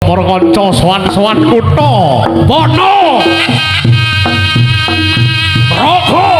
para kanca sowan-sowan kutha Wana Raga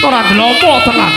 ora delopo tenan.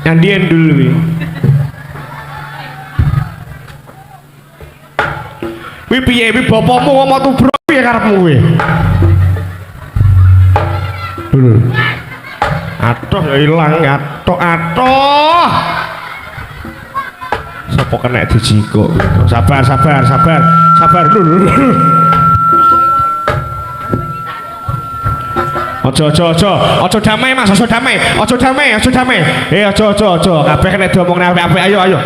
Nyandian dulu nih. Wih piye wih bapakmu ngomong tubruk piye karepmu kowe? Atoh ya ilang atoh. Sopo kena dijikuk gitu. Sabar dulu. Ojo damai Mas, ojo damai. Ojo. Kabeh kena diomongne apik-apik ayo.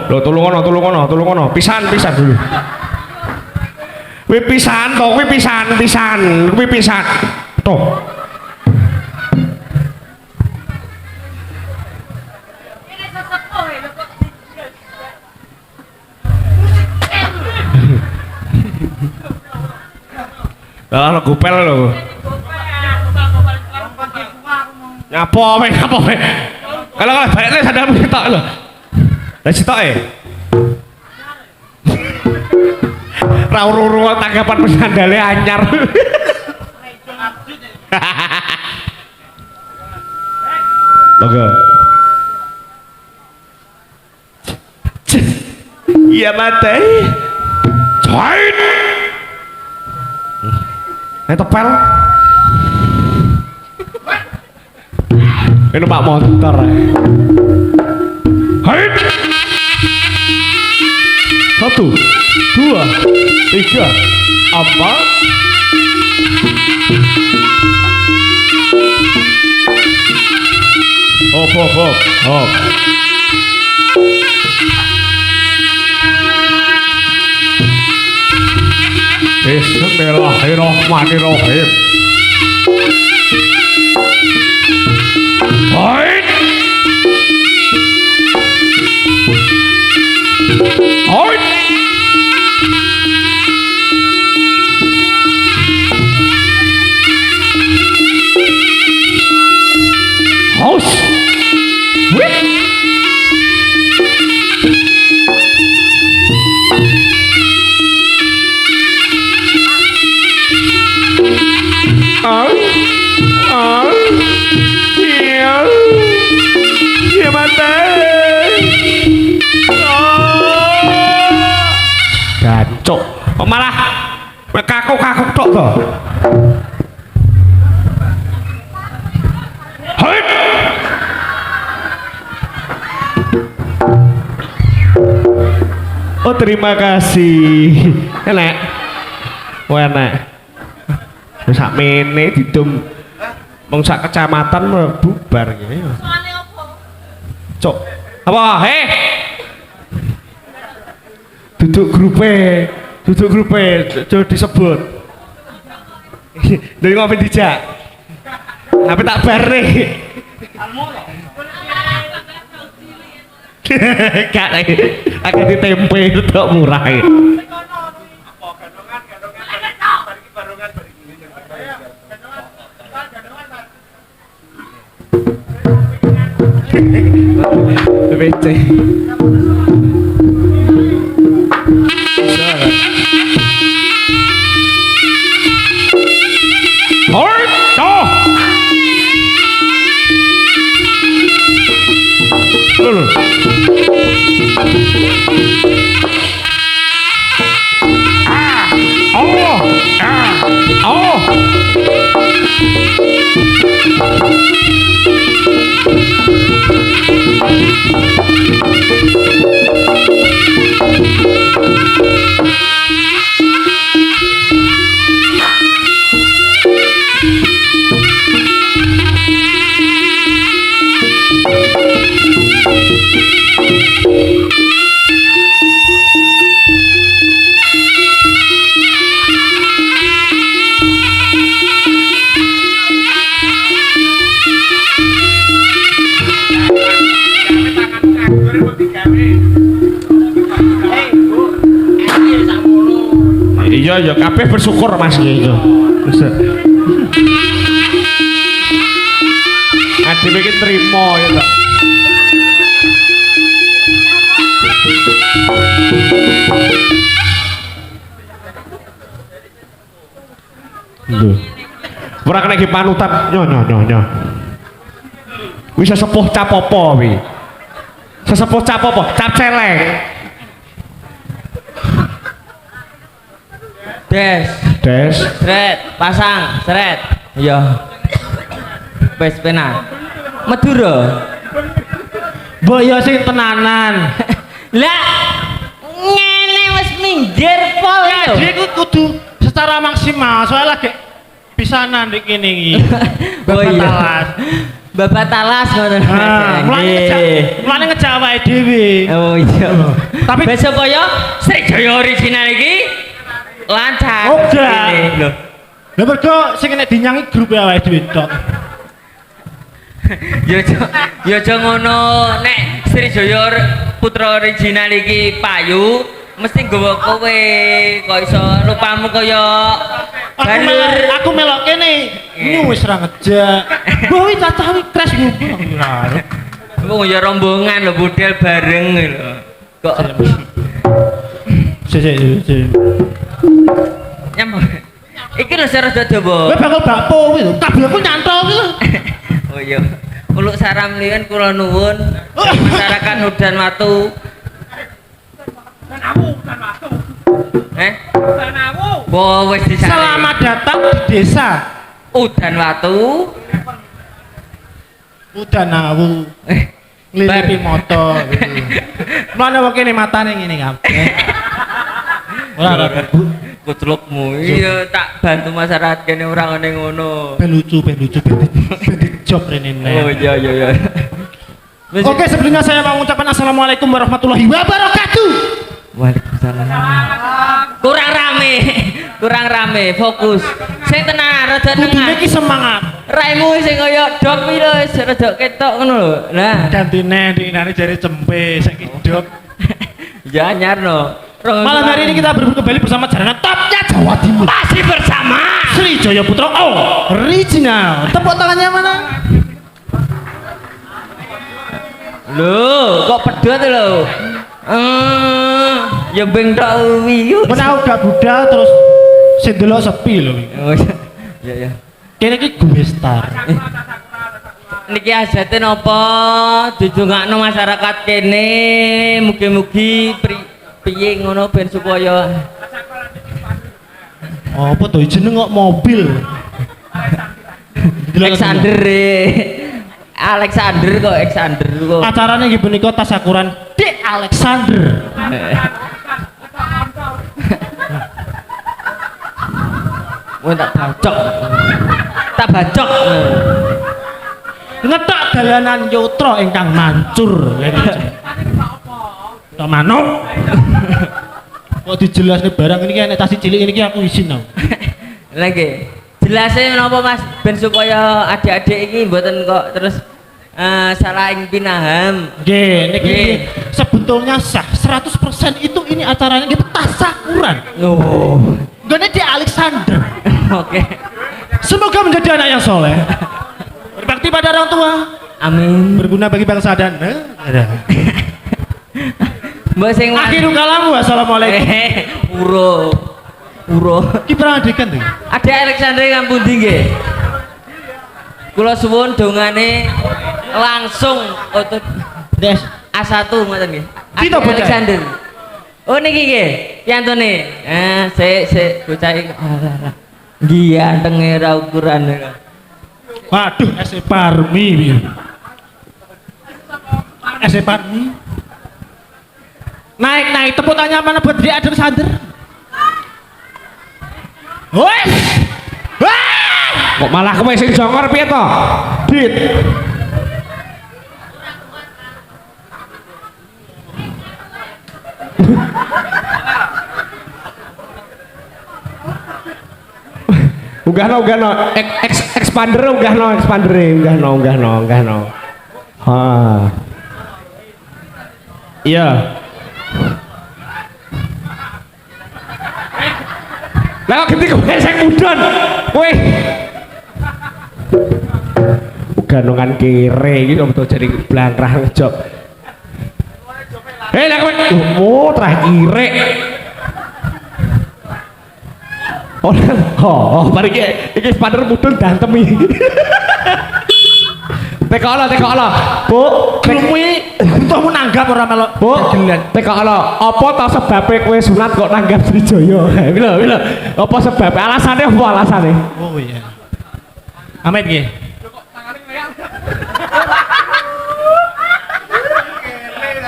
Lo tulung ono. Pisan dulu. Kuwi pisan. Toh. Lah gupel lho. Ngapo wae. Kalau baliknya sadar sitok lho. Lah sitoke. Ra uru-uru tanggapan pesandale anyar. Oke. Iya mate. Join. Tepel. Ini Pak motor. Hai. 1, 2, 3, 4. Hop. Bismillahirrahmanirrahim. Hai. Haus. Iya mate. Gacok. Kok malah kakuk tok to. Hai. Oh terima kasih. Enak. Sak mene didum wong sak kecamatan bubar ngene. Soale opo? Cok. Apa? Duduk grupe disebut. Dari ngopi dijak. Apa tak bar nih? Gak lagi. Agak ditempe tok murah. BC. Hoi, Lho. Oh. Oh. Iya ya kabeh bersyukur Mas iki. Adi iki trimo ya to. Lho. Ora kena iki panutan nyo. Wis sesepuh cap apa wi? Sesepuh cap apa? Cap celeng. Des. Sret, pasang, sret. Iya. Wes pena. Madura. Mbok ya sing tenanan. Lah ngene wis minggir pol yo. Jadi aku kudu secara maksimal soalnya lagi pisanan di kene iki. Babat talas. Babat talas ngoten. Mulane ngejawa dhewe. Oh iya. Tapi besok kaya Sriwijaya original iki lancar. Oh, enggak. Ini, lho. Lah mergo sing nek dinyangi grup ya awake dhewe tok. Ya aja ngono, nek Sriwijaya Putra original iki payu, mesti nggawa kowe kok iso lupamu kaya Aku melok kene. Ini wis ra ngejak. Mbah wi cacah wi crash ngono. Oh ya rombongan lho budal bareng lho. Kok Sik. nyambung. Iki lho rada dawa. Kowe bakal bakpo kuwi lho. Kabelku nyantol kuwi lho. Oh iya. Uluk saram liyan kula nuwun masyarakat Udan Watu. Udan Watu. Udan Watu. Bo wis disare. Selamat datang di desa Udan Watu. Udan Watu. Nglilipi motor. Mana wae kene matane ngene kabeh. Ora kutlukmu. Iya tak bantu masyarakat kene ora ngene ngono. Ben lucu ben job rene. Oh iya. Oke, sebelumnya saya mau mengucapkan assalamualaikum warahmatullahi wabarakatuh. Waalaikumsalam. Kurang rame, fokus. Sing tenan rada Kudune nengah. iki semangat. Raimu sing kaya dok pi lho wis rada ketok ngono lho. Lah, Gantine dinane jare cempe saiki dok. ya anyar no. Malam hari ini kita berburu kembali bersama jaranan topnya Jawa Timur. masih bersama Sriwijaya Putra original. Tepuk tangannya mana? Lho, kok pedot lho. Ya beng tok wiyu. Mana udah budal terus sing delok sepi lho. Oh iya. Kene iki gue star. Niki ajate napa didongakno masyarakat kene mugi-mugi piye ngono ben supaya Apa to jeneng kok mobil? Alexander kok. Acarane nggih punika tasyakuran Dik Alexander. Wong tak bacok. Ngetok dalanan Yotra ingkang mancur. Tok manuk. Kok dijelasne barang ini nek tas cilik ini aku isin tau. Lagi jelasnya menapa Mas ben supaya adik-adik ini mboten kok terus salah ing pinaham. Nggih, niki sebetulnya sah 100% itu ini acaranya kita tasyakuran. Oh. Gone di Alexander. Oke. Semoga menjadi anak yang soleh. Berbakti pada orang tua. Amin. Berguna bagi bangsa dan Mbak sing akhirul kalam wassalamualaikum. Puro. Ki pernah adegan tuh. Ada Alexander yang pundi nggih? Kula suwun dongane langsung Des. A1 ngoten nggih. Pinten bocah? Alexander. Oh niki nggih, piyantune. Sik bocah iki. Nggih antenge ra ukurane. Waduh, SE Parmi piye? SE Parmi. Naik tepuk tangan mana buat dia Alexander. Wes. Wah! Kok malah kowe sing jongor piye to? Dit. Unggahno. Expander unggahno. Ha. Iya. Lah kok genti kowe sing mudhun. Kowe. Ganongan kere iki kok betul jadi blankrah ngejob. Lah kowe oh trah kire. Oh, mari iki Expander mudhun dantem iki. Tekok lo, Bu. Kuwi untukmu nanggap ora melok. Bu, tekok lo. Apa ta sebabe kowe sunat kok nanggap Srijaya? Lho. Apa sebabe? Alasane apa alasane? Oh iya. Amit nggih.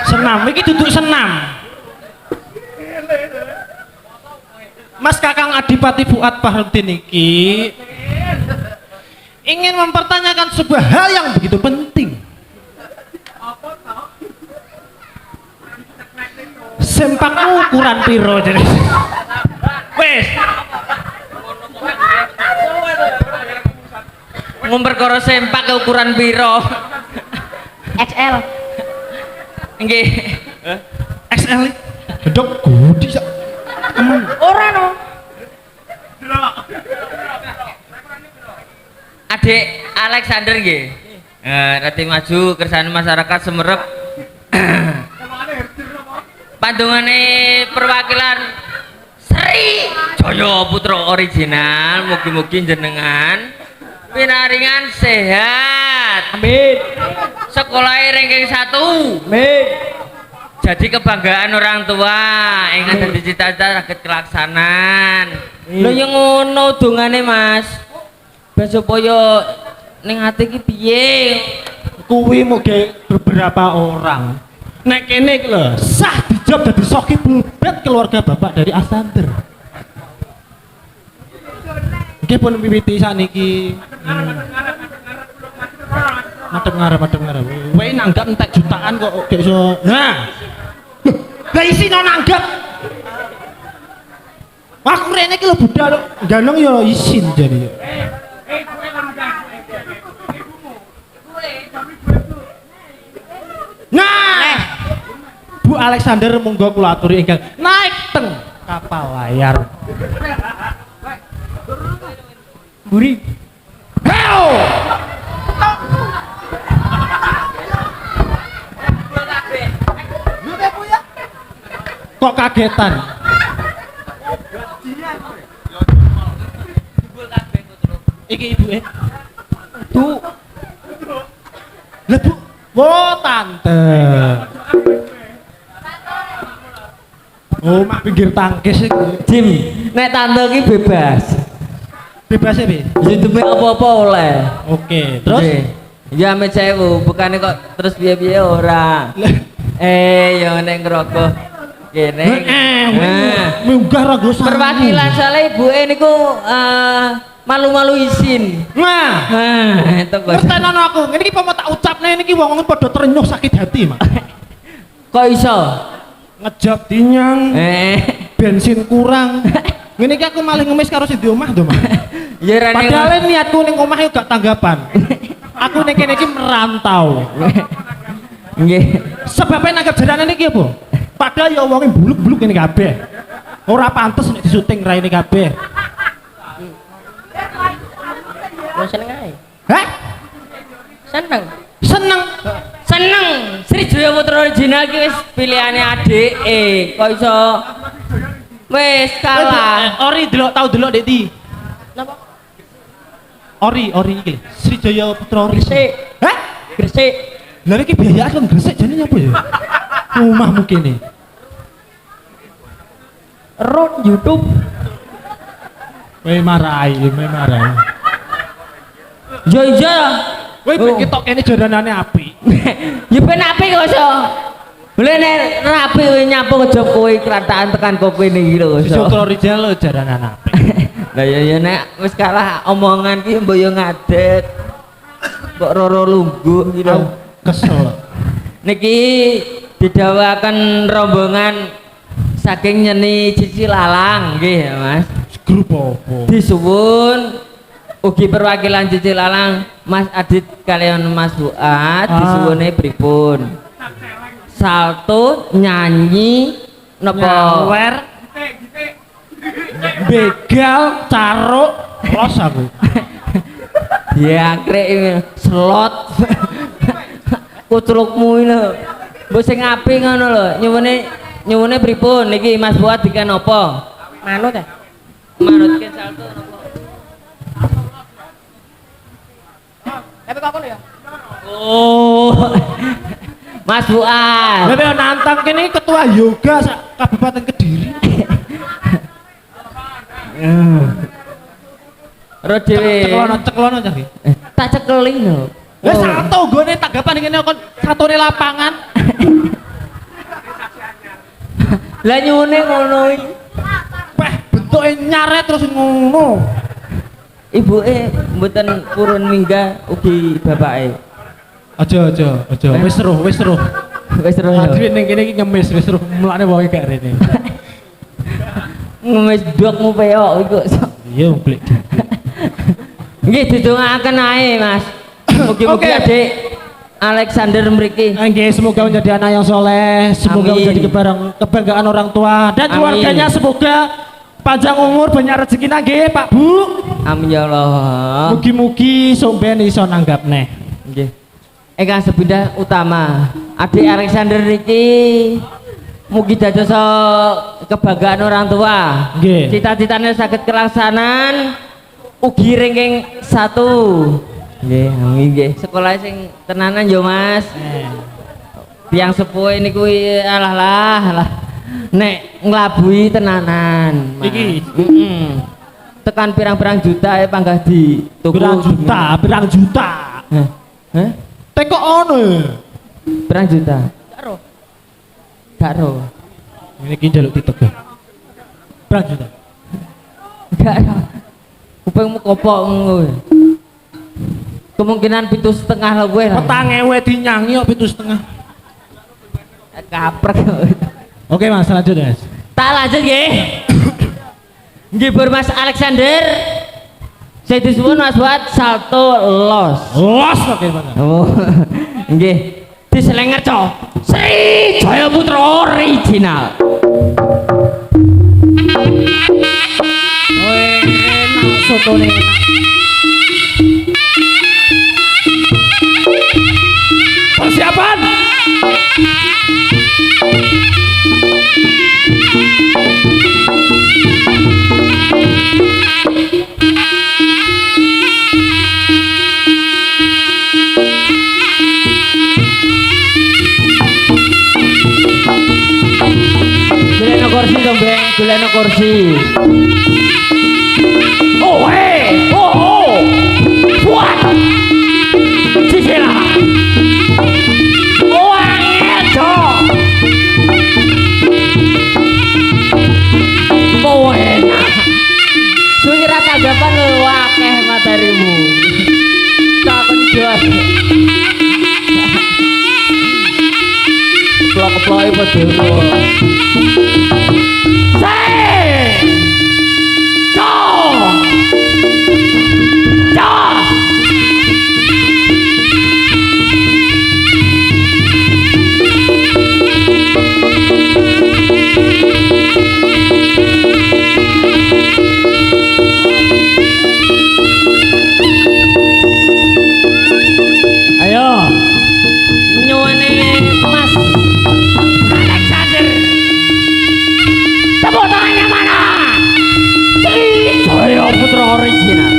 Senam, iki duduk senam. Mas Kakang Adipati Fuad Fahrudin iki ingin mempertanyakan sebuah hal yang begitu penting. Sempakmu ukuran piro jadi? Wes. Ngumperkara sempak ukuran piro? XL. Nggih. XL. Gedok gudi sak. Ora no. Adik Alexander nggih. Nanti maju kersane masyarakat Semerep. Pandungane perwakilan Sri Jaya Putra original, mugi-mugi jenengan pinaringan sehat. Amin. Sekolah ranking 1. Amin. Jadi kebanggaan orang tua ingkang dadi cita-cita saged kelaksanan. Lho yo ngono dongane Mas. Ben supaya ning ati iki piye? Kuwi muge beberapa orang. Nek kene iki lho, sah dijab dadi soki bulbet keluarga bapak dari Alexander. Nggih pun miwiti saniki. Madhep ngarep. Kowe nanggap entek jutaan kok gak iso. Nah. Lah isine nanggap. Aku rene iki lho budal ganong ya isin jane. Nah, Bu Alexander monggo kula aturi ingkang naik teng kapal layar. Buri. Heo! Kok kagetan? Iki ibuke. Tuh. Lah Bu, oh tante. Oh, mak pinggir tangkis iki. Jim, nek tante iki bebas. Bebas ya, Bi? YouTube apa-apa oleh. Oke, terus ya ame sewu, bukannya kok terus piye-piye ora. Yo nek ngerokok kene. munggah rago sami. Perwakilan salah ibuke niku malu-malu izin. Nah, itu kok. wis tenono aku. Ngene iki apa tak ucapne niki wong padha terenyuh sakit hati, Mak. Kok iso? Ngejab dinyang. Bensin kurang. Ngene iki aku malah ngemis karo sing di omah to, Mak. Ya rene. Padahal niatku ning omah yo gak tanggapan. Aku ning kene iki merantau. Nggih. Sebabnya nanggap jarane niki apa? Padahal ya wonge buluk-buluk ngene kabeh. Ora pantes nek disuting raine kabeh. Lo seneng ae. Hah? Seneng. Seneng. Seneng. Srijaya Putra original iki wis pilihane adike. Kok iso wis kalah. Ori delok tau delok Dek Ti. Napa? Ori iki. Srijaya Putra Ori. Gresik. Hah? Gresik. Lah iki biaya kan Gresik jane apa ya? Rumah mungkin nih. Road YouTube. Weh marai. Yo iya. Weh Oh. ketok kene jaranane apik. Ya ben apik kok iso. Boleh nek rapi kowe nyapu kejaba kowe krataan tekan kowe niki lho iso. Iso original lho jaranan apik. Lah ya nek wis kalah omongan ki mbok yo ngadet. Kok roro lungguh iki lho. Kesel. Niki didhawaken rombongan saking nyeni Cici Lalang nggih ya Mas. Grup apa? Disuwun ugi perwakilan Cici Lalang Mas Adit kalian Mas Fuad disuwune pripun? Salto nyanyi napa? Nyawer. Begal, caruk, los aku. Ya krek slot. Kuclukmu iki lho. Mbok sing apik ngono lho. Nyuwune pripun niki Mas Fuad diken apa? Manut ya. Manutke salto napa? Tapi kok ngono ya? Oh. Mas Fuad. Lha nek nantang kene ketua yoga sak Kabupaten Kediri. Ro dhewe. Ceklono cah iki. Tak cekeli lho. Lah satu gone tanggapan ngene kon satone lapangan. Lah nyune ngono iki. Peh bentuke nyaret terus ngono. Ibuke mboten purun minggah ugi bapake. Aja. Wis seru. Wis terus. Adri ning kene iki ngemis wis seru. Mulane wong gak rene. Ngemis dokmu peok iku. Iya klik. Nggih didongaaken ae, Mas. Mugi-mugi Oke. Adik Alexander mriki. Nggih, semoga menjadi anak yang soleh, semoga Amin. menjadi kebanggaan orang tua dan Amin. keluarganya, semoga panjang umur, banyak rezeki nggih, Pak Bu. Amin ya Allah. Mugi-mugi sampeyan iso nanggap neh. Nggih. Ingkang sepindah utama, Adik Alexander niki mugi dados kebanggaan orang tua. Nggih. Cita-citanya saged kelaksanan ugi ranking 1. Nggih, amin nggih. Sekolah sing tenanan yo Mas. Tiang sepuh niku alah. Nek nglabui tenanan. Mas. Iki? Tekan pirang-pirang juta panggah di tuku. Pirang juta. Hah? Teko ono. Pirang juta? Gak roh. Gak roh. Ini iki njaluk ditegak. Pirang juta. Gak roh. Kupingmu kopok ngono. Kemungkinan 7,5 luwih lah. Petang ewe dinyanyi kok 7,5. Kaprek. Oke Mas, lanjut Mas. Tak lanjut nggih. Nggih Bur Mas Alexander. Saya disuwun Mas buat salto los. Los oke Mas. Oh. Nggih. Diselenger cok. Sri Jaya Putra original. Enak sotone enak. Persiapan. Golekno kursi dong, Beng. Golekno kursi. Oh, hey. Oh. What? Cicila. Oh, eto. Oh, enak. Suwira tanggapan lu akeh materimu. Takon jos. Keplok-keploke padha. Ayo. Nyuwane Mas Alexander. Tepuk tangannya mana? Sri Jaya Putra original.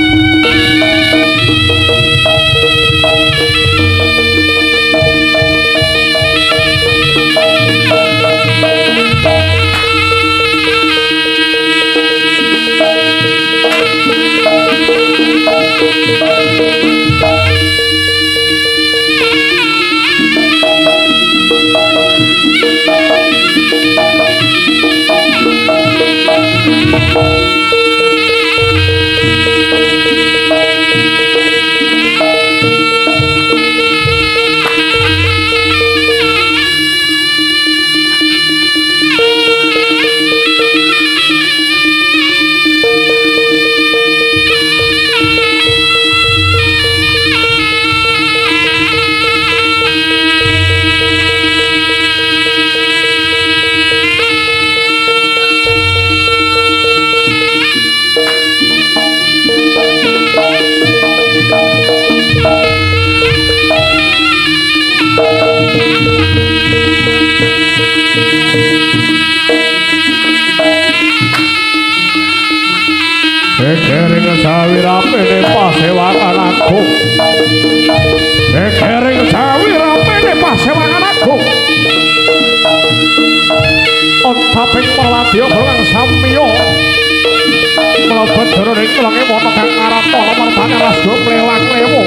Kering sawirapene pasewangan agung Kering sawirapene pasewangan agung Ontaping perwadya kang samiya mlebet jroning lengi wonten kang aran para mertane rasga mlelang lewu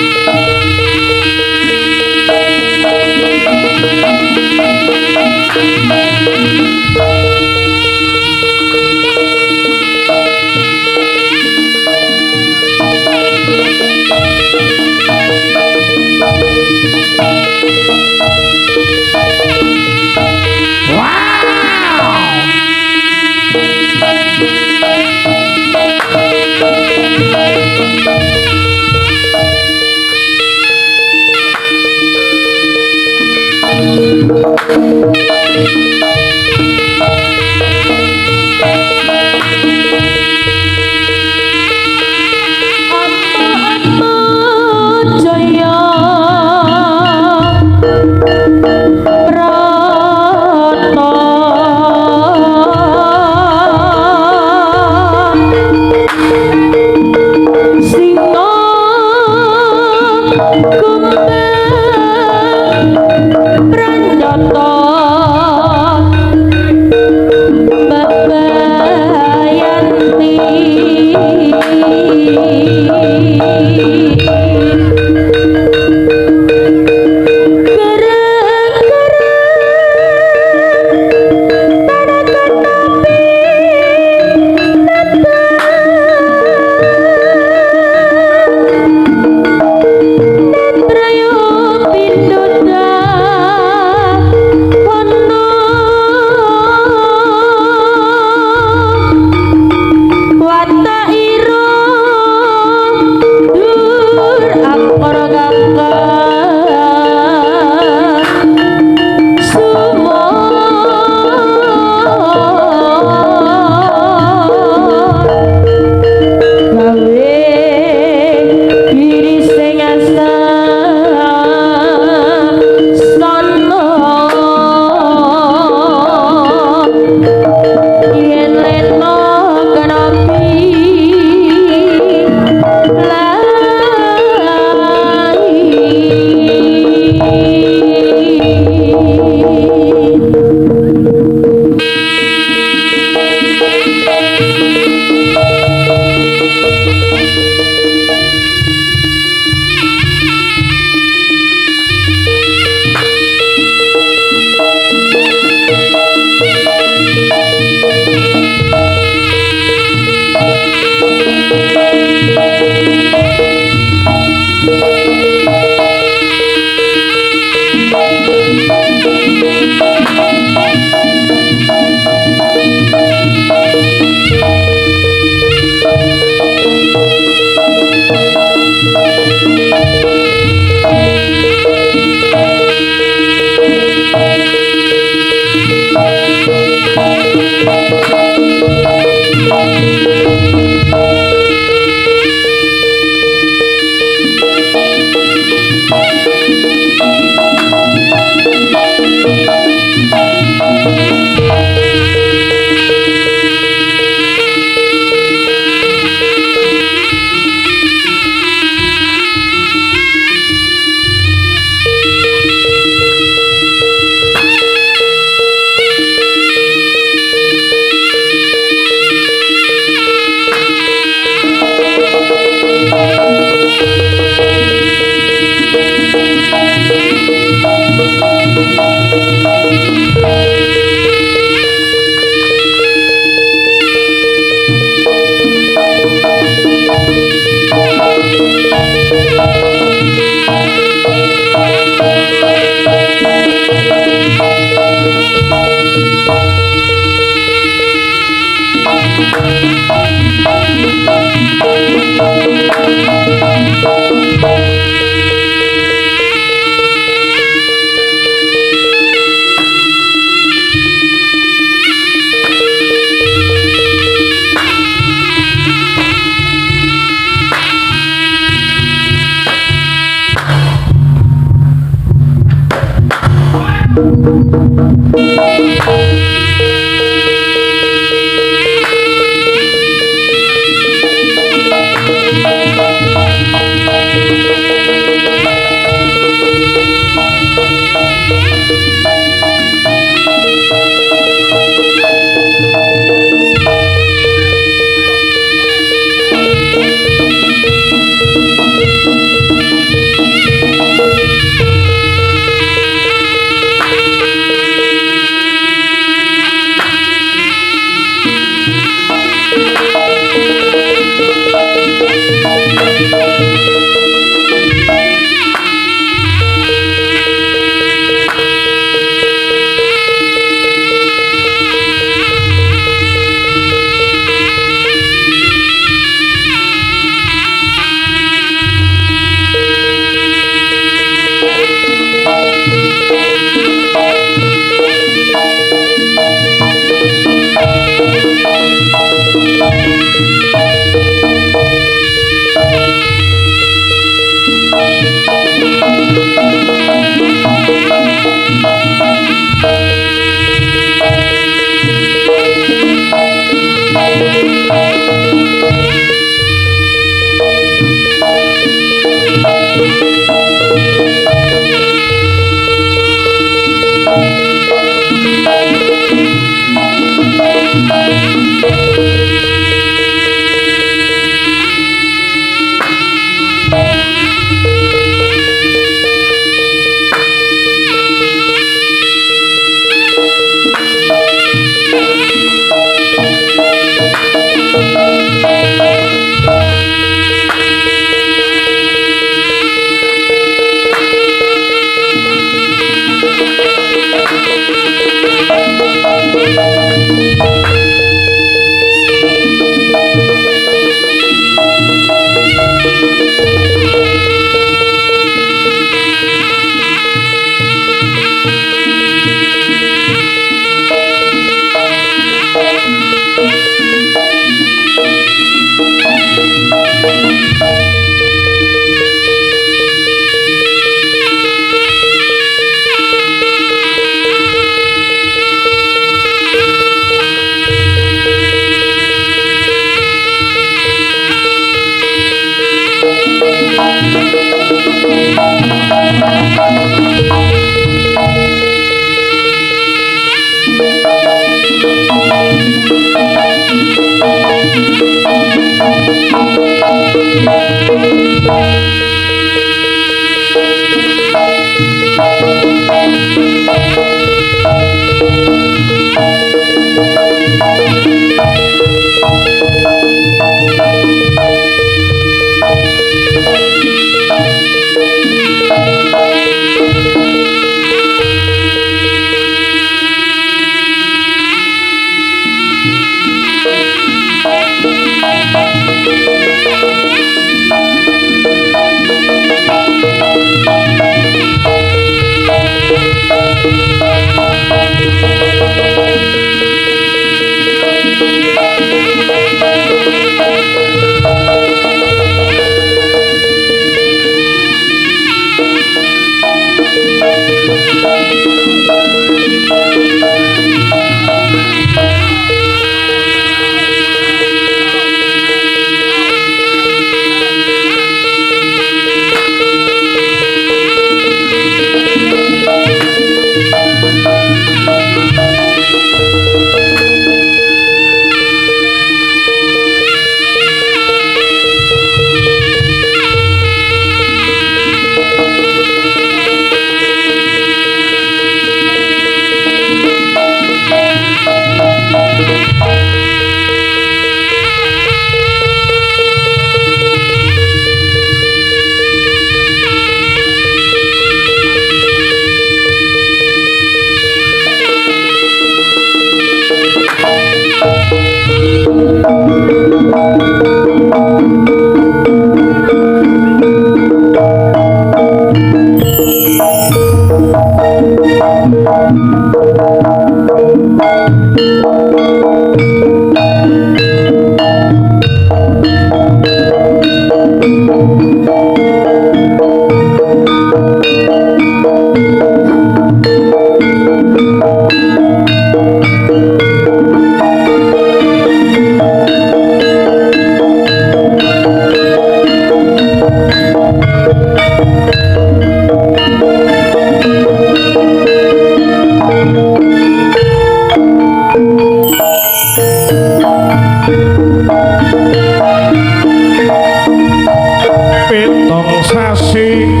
Pitung sasi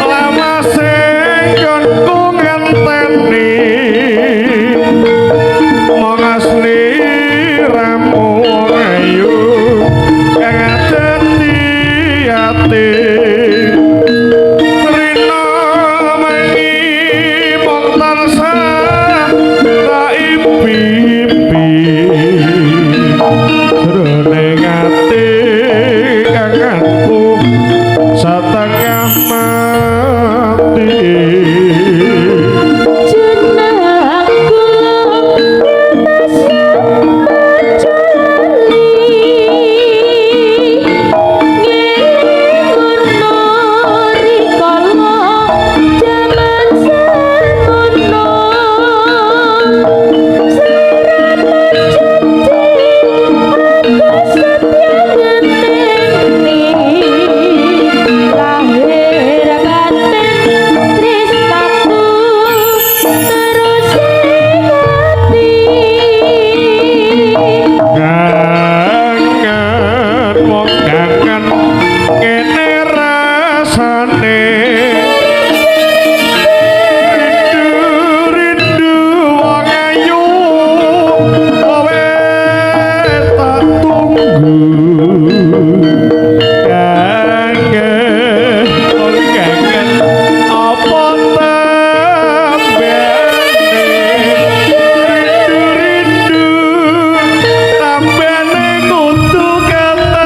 lama senggon ku ngenteni mong asli ramu ayu kang dadi ati rina mangi mong tansah tak impi-impi jroning ati kangenku setengah mati kangen wong kangen kene rasane rindu wong ayu kowe tak tunggu kangen wong kangen apa rindu tambane kudu ketemu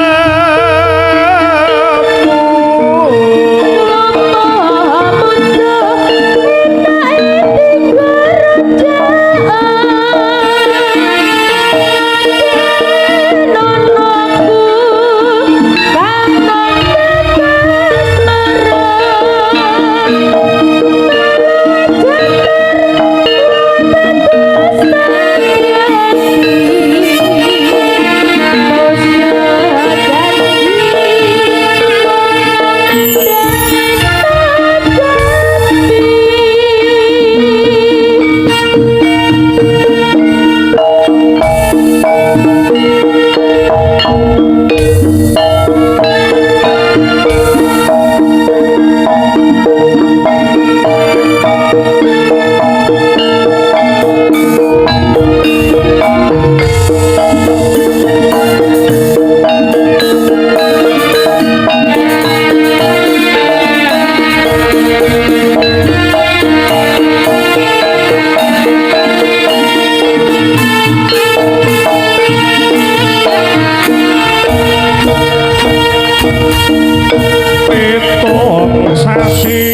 pitung sasi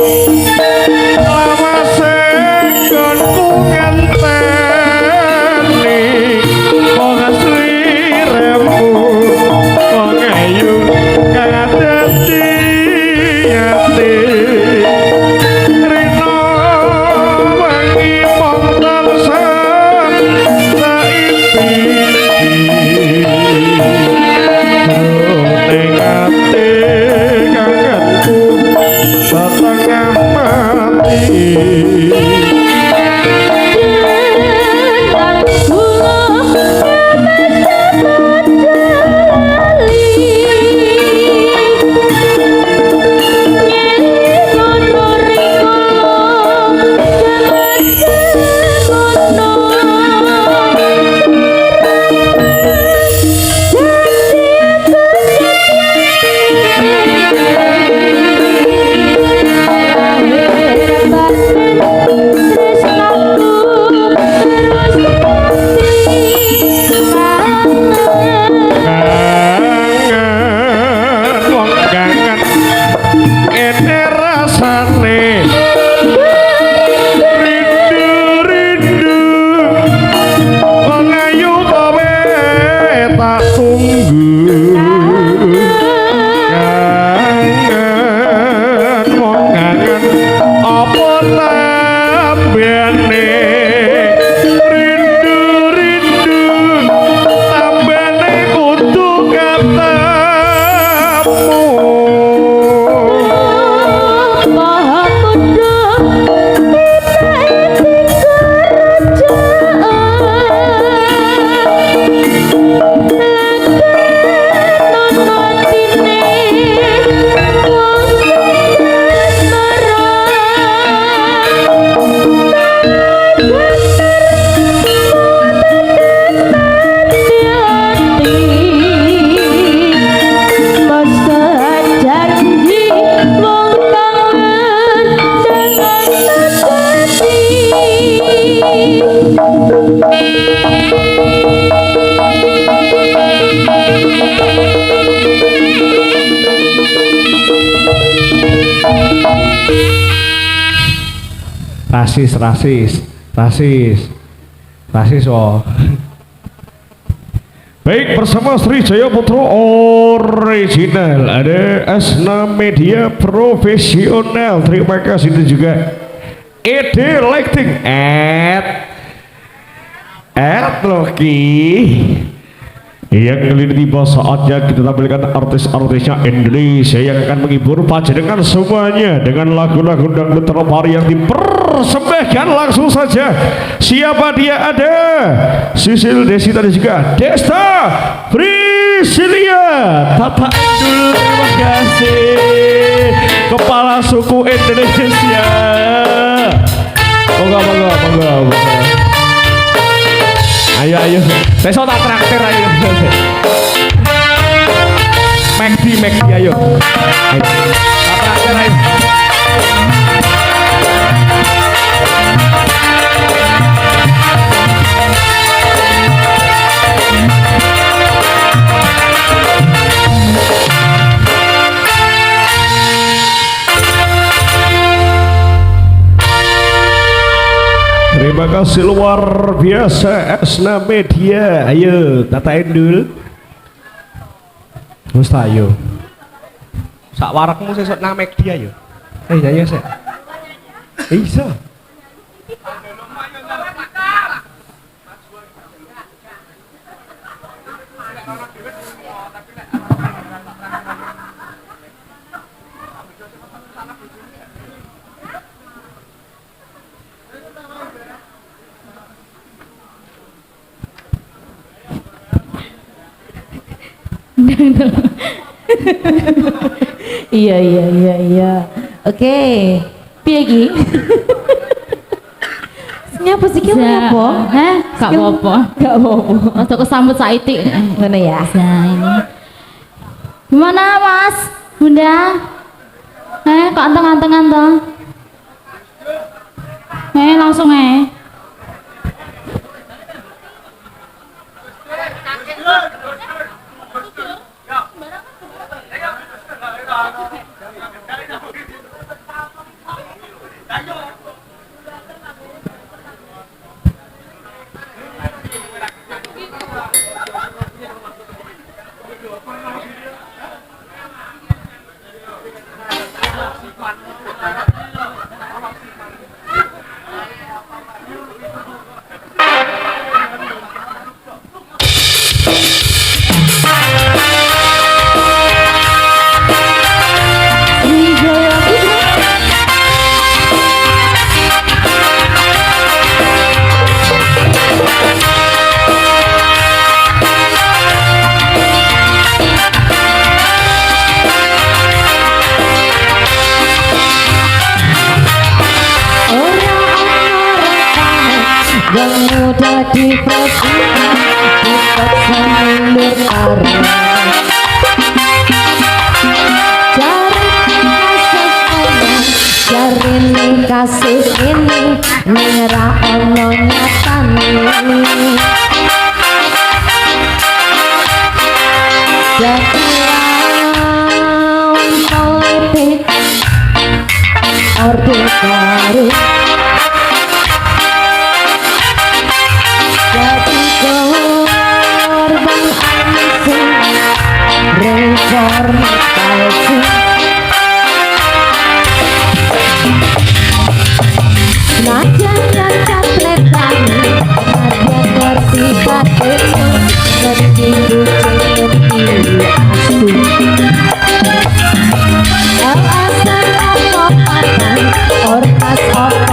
lama senggon ku ngenteni wong asli remu wong ayu kang dadi ati rina wangi mong tansah saiki jroning ati kangenku setengah mati rasis oh. Baik, bersama Sri Jaya Putra Original, ada Asna Media Profesional, terima kasih, dan juga ED Lighting Loki yang kali ini tiba saatnya kita tampilkan artis-artisnya Indonesia yang akan menghibur panjenengan semuanya dengan lagu-lagu dangdut terbaru yang dipersembahkan. Langsung saja, siapa dia? Ada Sisil Desita dan juga Desta Priscilia Tata Endul. Terima kasih kepala suku Indonesia. Moga. Ayo, besok tak traktir ayo. Megdi ayo. Tak traktir ayo. Terima kasih luar biasa Asna Media. Ayo Tata Endul. Musta ayo. Sak warakmu sesuk nang Media yo. Nyanyi sik. Iso. Iya. Oke. Piye iki? Nyapa sih ki nyapa? Hah? Gak apa-apa. Gak apa-apa. Untuk kesambut saitik. Ngono ya. Nah ini. Gimana Mas? Bunda? Kok anteng-anteng? Langsung Dadi presiden dipaksa mundur arah. Cari kasih ini nira ono nyatane. Jadi lawan politik orde baru. Jadi korban asing reform palsu. Najan dan capletan ada ngerti batinmu, ngerti bucin, ngerti asu. Alasan apa-apaan, orkas of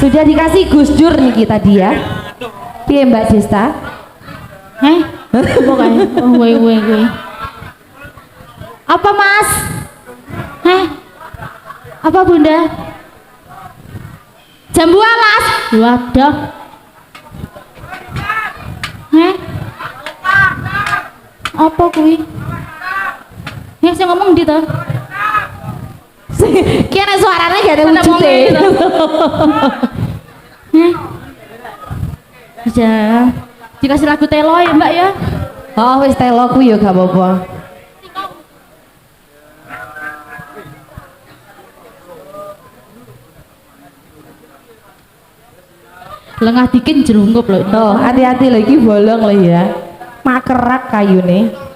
Sudah dikasih Gus Dur nih kita dia. Piye Mbak Desta? Pokoknya. Oh, woi. Apa Mas? Apa Bunda? Jam 2 Mas. Waduh. Apa kuwi? Sing ngomong ndi to? Kira suaranya gak ada wujudnya. Bisa dikasih lagu telo ya Mbak ya? Oh wis telo ku ya gak apa-apa. Lengah dikit jerungkup loh. Tuh hati-hati lagi bolong loh ya. Makerak kayu nih.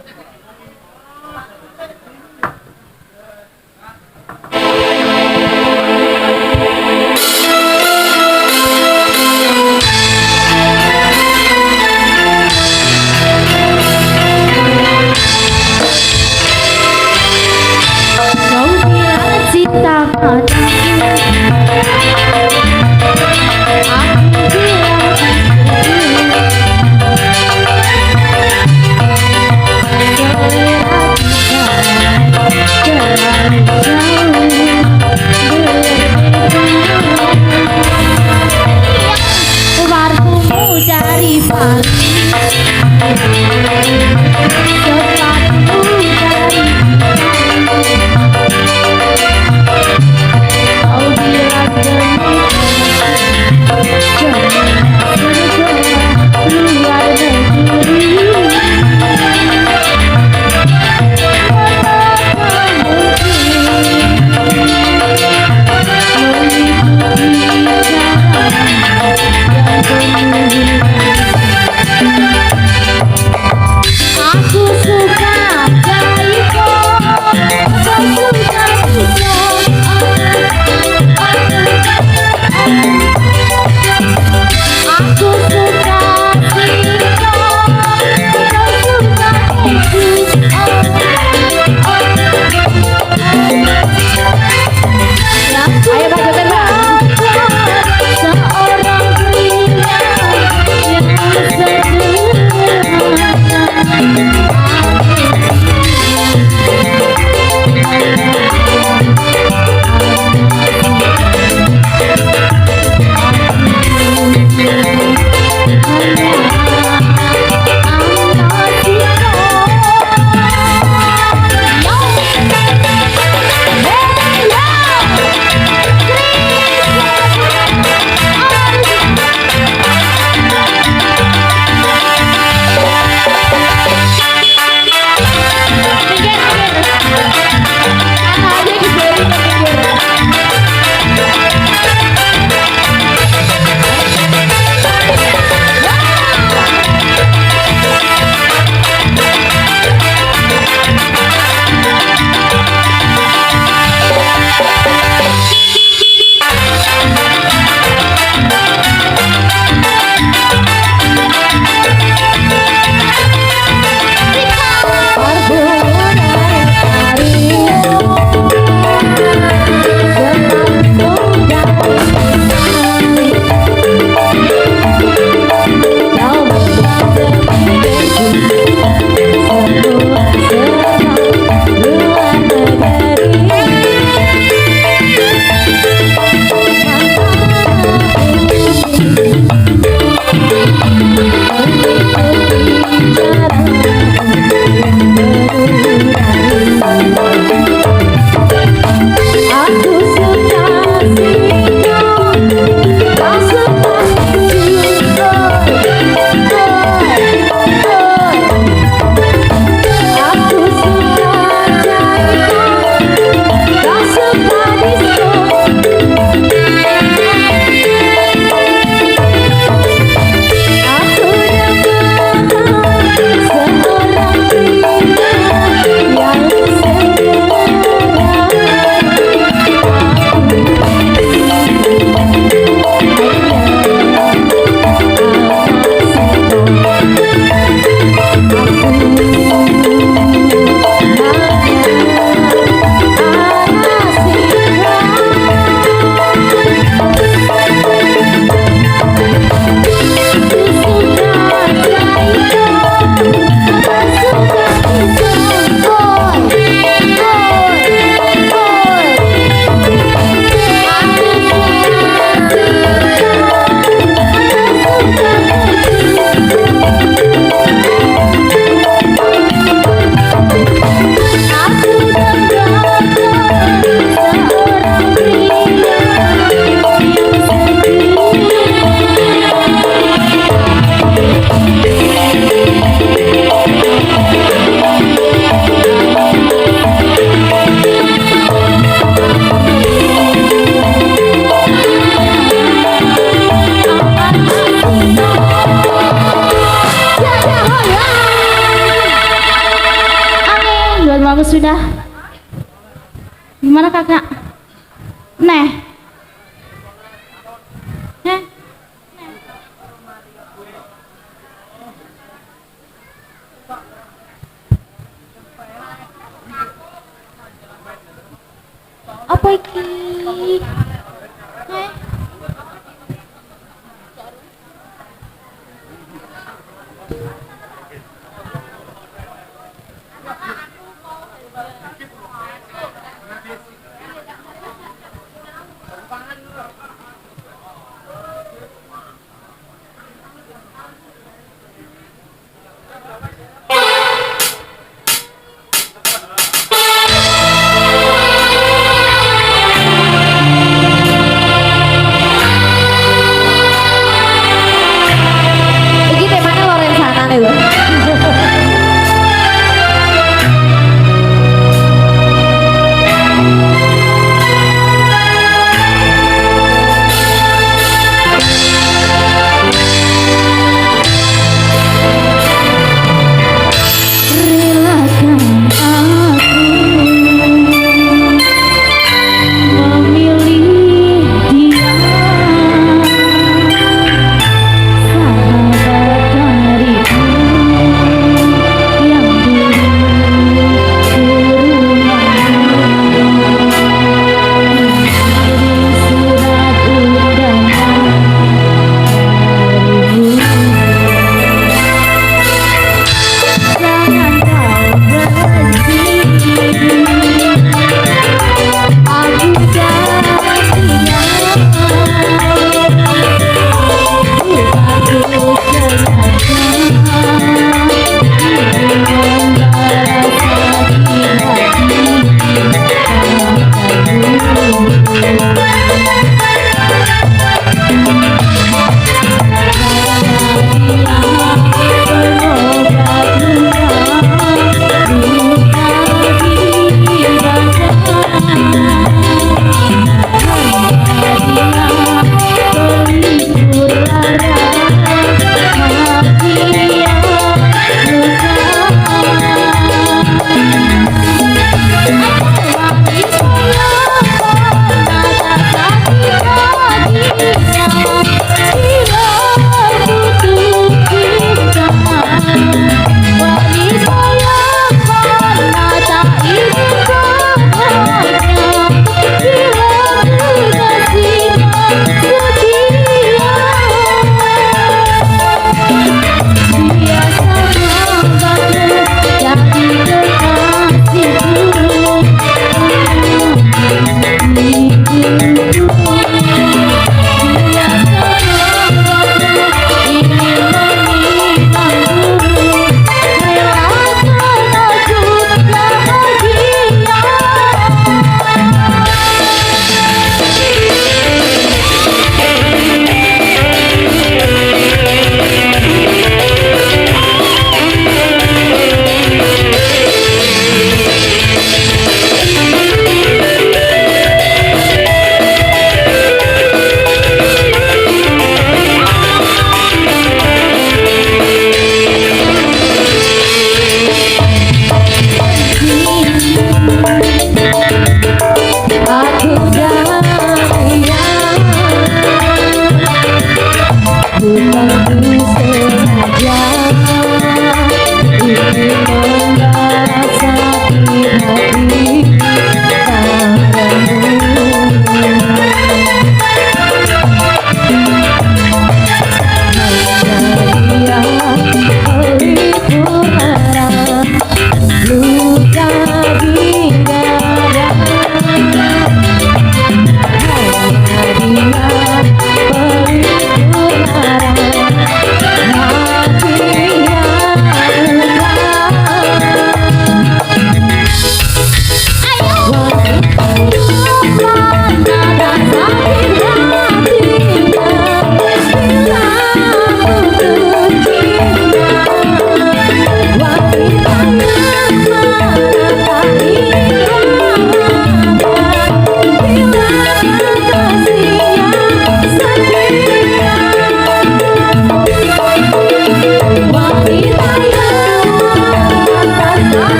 Gimana kakak? Neh. Heh. Apa iki? Heh. Iki temanya Lorenzana nih loh.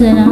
sana.